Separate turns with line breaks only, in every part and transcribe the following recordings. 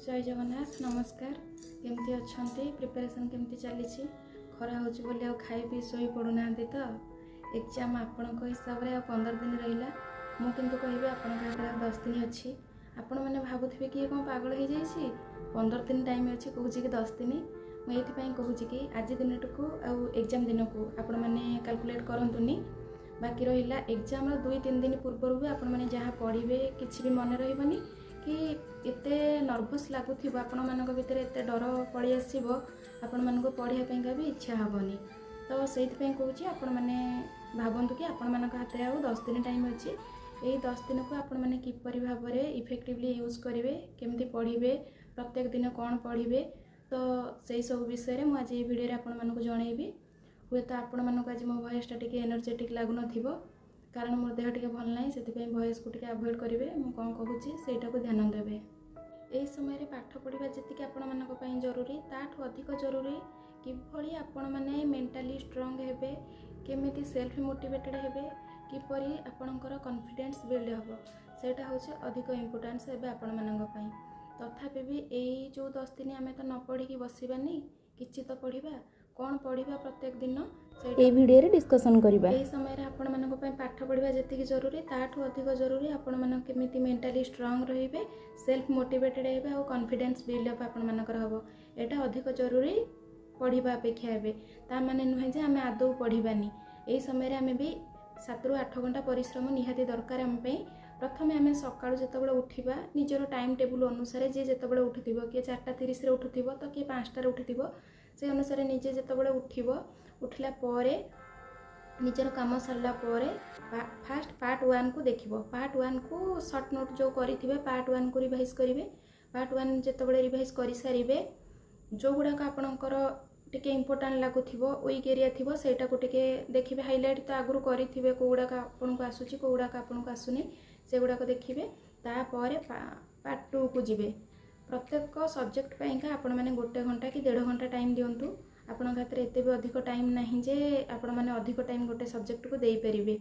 जय जगन्नाथ नमस्कार केमती अच्छा प्रिपरेशन केमती चली खरा होची बोली आ खाई पी शोई पड़ूना तो एग्जाम आपण हिसाब से 15 दिन रहा मुझे कहबी आपण हाथ 10 दिन अच्छी आपण मैंने भावुवे कि कौन पागल हो जाइए 15 दिन टाइम अच्छी कहूँ कि 10 दिन मुझे कहूँ कि आज दिन को एग्जाम दिन को आपण मैंने कैलकुलेट करतुनि बाकी रहा एग्जाम 2-3 दिन पूर्व भी आपण मैंने जहाँ पढ़े किसी भी मन रही कि एते नर्भस लगुव आपण मान भर एत डर पलि आसो आपण मानक पढ़ाई भी इच्छा हेनी तो से कहूँ आपण मैंने भावतु कि आपण मान हाथ में 10 दिन टाइम अच्छी यही 10 दिन को आपण मैंने किपरि भाव में इफेक्टिवली यूज करेंगे केमती पढ़े प्रत्येक दिन कौन पढ़े तो से सब विषय में आज ये वीडियो आपण मानक जनइबी हुए तो आपण मानक आज मो वॉइसटा टिके एनर्जेटिक लगुन कारण मोर देह टिके भल ना से वॉइस को टिके अवॉइड करेंगे मुझे कौन कहूँ सेटा को ध्यान देवे यही समय पाठ पढ़ा जी आपण मानक जरूरी ताठू अधिक जरूरी किभली आपण मैंने मेंटली स्ट्रांग हेबे केमिति सेल्फ मोटिवेटेड हेबे किपरि आपणकर कॉन्फिडेंस बिल्ड हम सेटा होचे अधिक इम्पोर्टेंस एबे आपण मानक पई तथापि भी यही जो 10 दिन आमे तो न पढ़ी बसबानी किछि तो पढ़ा कौन पढ़ा प्रत्येक दिन
ए वीडियो रे डिस्कशन करिबा
एही समय आपण मानक पई पाठ पढ़ा जति जरूरी ताठू अधिक जरूरी आपण मानक केमिति मेंटली स्ट्रांग रहिबे सेल्फ मोटिवेटेड हेबे और कॉन्फिडेंस बिल्ड अप आपण मानकर हबो एटा अधिक जरूरी पढ़ा अपेक्षा हेबे ता माने नुहे जे आमे आदौ पढ़ानी एही समय आमे भी 7 ରୁ 8 घंटा परिश्रम निहाती दरकार आम प्रथम आम सकाळु जेतबेले उठिबा निजर टाइम टेबुल अनुसार जे जेतबेले उठुथिबो किए 4:30 रे उठुथिबो तो किए 5टा रे उठुथिबो से अनुसार निजे जेतबेले उठिबो उठिला परे निजर काम सरला परे फास्ट पार्ट 1 को देखिबो पार्ट 1 को शॉर्ट नोट जो करिथिबे पार्ट 1 को रिवाइज करिवे पार्ट 1 जेतबेले रिवाइज करि सारिबे जो गुडा का आपणकर टिके इम्पोर्टेंट लगुथिबो वीक एरिया थिबो सेटा को टिके देखिबे हाइलाइट तो आगु करिथिबे कोउडा का आपन को आसुची कोउडा का आपन को आसुनी से गुडा को देखिबे ता परे पार्ट 2 को जिबे प्रत्येक सब्जेक्ट पई का आपण माने 1 घंटा कि 1.5 घंटा टाइम दियंतु आपण खातिर एते भी अधिक टाइम नहीं जे आपण माने अधिक टाइम गोटे सब्जेक्ट को देई परिबे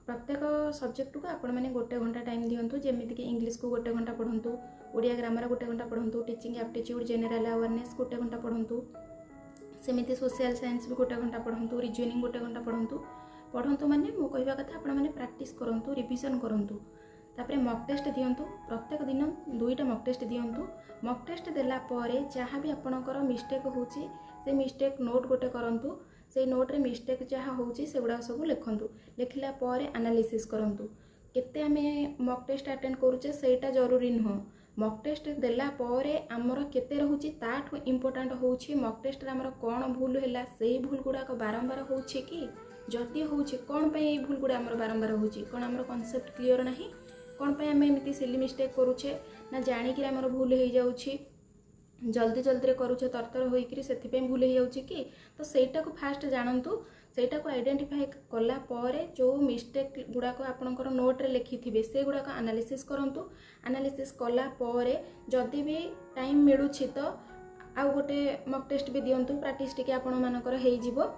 प्रत्येक सब्जेक्ट को आपण माने 1 घंटा टाइम दियंतु जेमिति कि इंग्लिश को 1 घंटा पढंतु ओडिया ग्रामर 1 घंटा पढंतु टीचिंग एप्टीट्यूड जनरल अवेयरनेस 1 घंटा पढंतु सेमिति सोशल साइंस भी 1 घंटा पढ़ंतु रिजनिंग 1 घंटा पढ़ंतु माने मो कहवा कथा आपण माने प्रैक्टिस करंतु रिवीजन करंतु तापरे मॉक टेस्ट दियंतु प्रत्येक दिन 2टा मॉक टेस्ट दियंतु मॉक टेस्ट देला परे जहाँ भी आपणकर मिस्टेक होची से मिस्टेक नोट गोटे करंतु से नोट रे मिस्टेक जहाँ होची से गुडा सब लिखंतु लिखला परे एनालिसिस करंतु केते आमे मॉक टेस्ट अटेंड करूचे सेटा जरूरी नुह मॉक टेस्ट देला परे आमर केते रहूची ताठू इम्पोर्टेंट होची मॉक टेस्ट रे आमर कोन भूल हैला सेही भूल गुडा को बारंबार होची कि जति होची कोन पय ए भूल गुडा आमर बारंबार होची कोन आमर कांसेप्ट क्लियर नाही कोन पय आमे एमिति सिली मिस्टेक करूचे ना जानि कि आमर भूल हे जाउची जल्दी जल्दी रे करूचे तरतर होई कि सेथि पे भूल हे जाउची कि तो सेटा को फास्ट जानंतु सेटा को आइडेंटिफाई कला परे जो मिस्टेक गुडा को आपनकर नोट रे लिखि थिबे से गुडा को एनालिसिस करंतु एनालिसिस कला परे जदी भी टाइम मिलुछि तो आ गोटे मॉक टेस्ट भी दियंतु प्रैक्टिस टिके आपण मानकर हेइ जिवो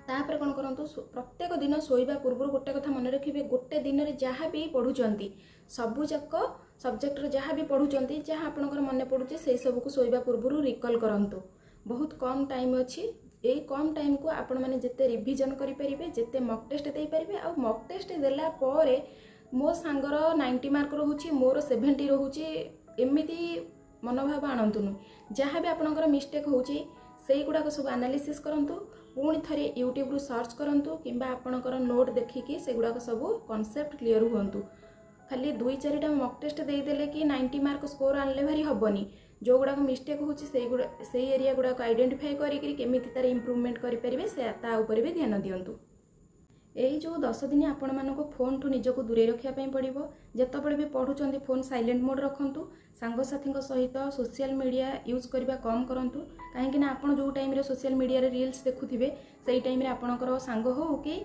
तापर कोन करंतु प्रत्येक दिन सोइबा पूर्व गोटे कथा मन रखिबे गोटे दिन रे जहाँ भी पढुचंती सबु जक सब्जेक्ट रे जहाँ भी पढुचंती जहाँ आपनकर मन पडुछि से सब को सोइबा पूर्व रिकॉल करंतु बहुत कम टाइम अछि यही कम टाइम को आपण मैंने जिते रिविजन करें जिते मॉक टेस्ट दे पारे आ मॉक टेस्ट देला परे मो सांगर 90 मार्क रोचे मोर 70 रोचे एमती मनोभाव आणतुनु जहाँ भी आपणकर मिस्टेक होची से गुड़ाक सब एनालिसिस करंतु पुणी थरे यूट्यूब रु सर्च करंतु किंबा आपणकर नोट देखिकी से गुड़ाक सब कॉन्सेप्ट क्लियर हुंतु खाली 2-4टा मॉक टेस्ट दे देले कि 90 मार्क स्कोर आनले भारी हबनी जो गुड़ाक मिस्टेक होची से एरिया गुड़ाक आइडेंटिफाई करी केमिति तार इम्प्रूवमेंट करें से ता ऊपर भी ध्यान दियंतु यही जो 10 दिन आपण मानक फोन ठू निजको दूरे रखिया पड़ो जितेबाला भी पढ़ुंट फोन साइलेंट मोड रखु सांगसाथी सहित सोशल मीडिया यूज करने कम करूँ कहीं आप जो टाइम सोशल मीडिया रील्स देखुवे से टाइम आपणकर सांग हो कि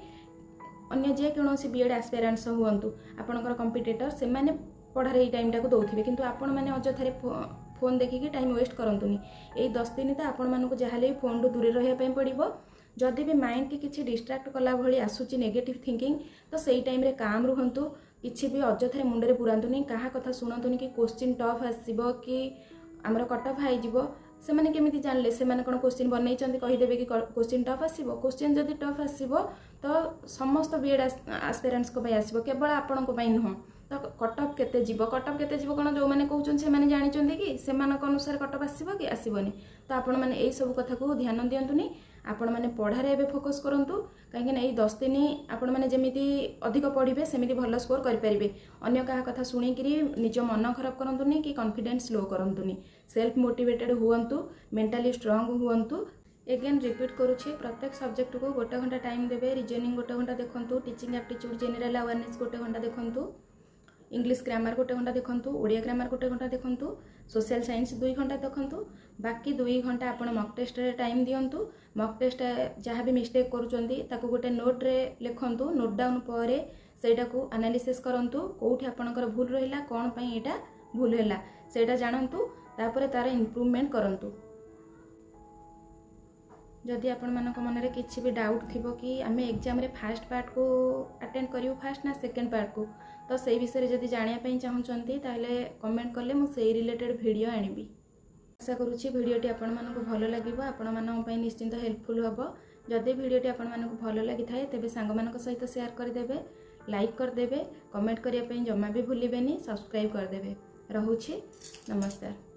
अन्य जेकोसी बीएड एस्पिरेंट्स हूँ आपणकर कंपिटिटर से पढ़ार ये टाइम टाक दौथे कि आपण मैंने अଯଥାରେ फोन देखिकी टाइम वेस्ट करंतुनी यही 10 दिन तो आपण मानक जहाँ फोन दूरे रही पड़ो जदि भी माइंड की किसी डिस्ट्रैक्ट कला भली आसूची नेगेटिव थिंकिंग तो सही टाइम रे काम रुहंतु किसी भी अଯଥାରେ मुंडे पुरातुनी क्या कथा शुणुनी कि क्वेश्चन टफ आसब कि आमर कट ऑफ हाइजिबो सेमाने केमिति जानले सेमाने कोन क्वेश्चन बनैचंती कहिदेबे कि क्वेश्चन टफ आसीबो क्वेश्चन जदि टफ आसीबो तो समस्त बीएड एस्पिरेंट्स को पय आसीबो केवल आपन को पय नुह तो कट ऑफ केते जीवो कोन जो माने कहउचन से माने जानिचंती कि सेमानक अनुसार कट ऑफ आसीबो कि आसीबोनी तो आपण माने एई सब कथा को ध्यान दियंतुनी आपण माने पढ़ारे एबे फोकस करंतु काहेकि ना एई 10 दिन आपण माने जेमिति अधिक पढ़िबे सेमिति भल स्कोर करि परिबे अन्य कहा कथा सुनी किरी निज मन खराब करंतुनी कि कॉन्फिडेंस लो करंतुनी सेल्फ मोटिवेटेड हुअंतु मेंटली स्ट्रांग हुअंतु एगेन रिपीट करूछे प्रत्येक सब्जेक्ट को 1 घंटा टाइम देबे रीजनिंग 1 घंटा देखंतु टीचिंग एप्टीट्यूड जनरल अवेयरनेस 1 घंटा देखंतु इंग्लिश ग्रामर 1 घंटा देखंतु ओडिया ग्रामर 1 घंटा देखंतु सोशल साइंस 2 घंटा देखंतु बाकी 2 घंटा आपण मॉक टेस्ट रे टाइम दियंतु मॉक टेस्ट जहाँ भी मिस्टेक करूचंती ताको गोटे नोट रे लिखंतु नोट डाउन परे सेटा को एनालिसिस करंतु कोठी आपनकर भूल रहिला कोन पई एटा भूल हैला सेटा जानंतु तापर तार इम्प्रूवमेंट करंतु जदि आपण मानक मन रे किछि भी डाउट थिबो कि आमे एग्जाम रे फर्स्ट पार्ट को अटेंड करियो फर्स्ट ना सेकंड पार्ट को तो सेई विषय रे जदि जानिया पई चाहउचंती ताले कमेंट करले मु सेई रिलेटेड वीडियो आनिबी आशा करूछि वीडियोटी आपण मानक भलो लागिबो आपण मानक पई निश्चिंत हेल्पफुल हबो जदि वीडियोटी आपण मानक भलो लागि थाए तेबे सांग मानक सहित शेयर कर देबे लाइक कर देबे कमेंट करिया पई जम्मा भी भूलिबेनी सब्सक्राइब कर देबे रहुछि नमस्कार।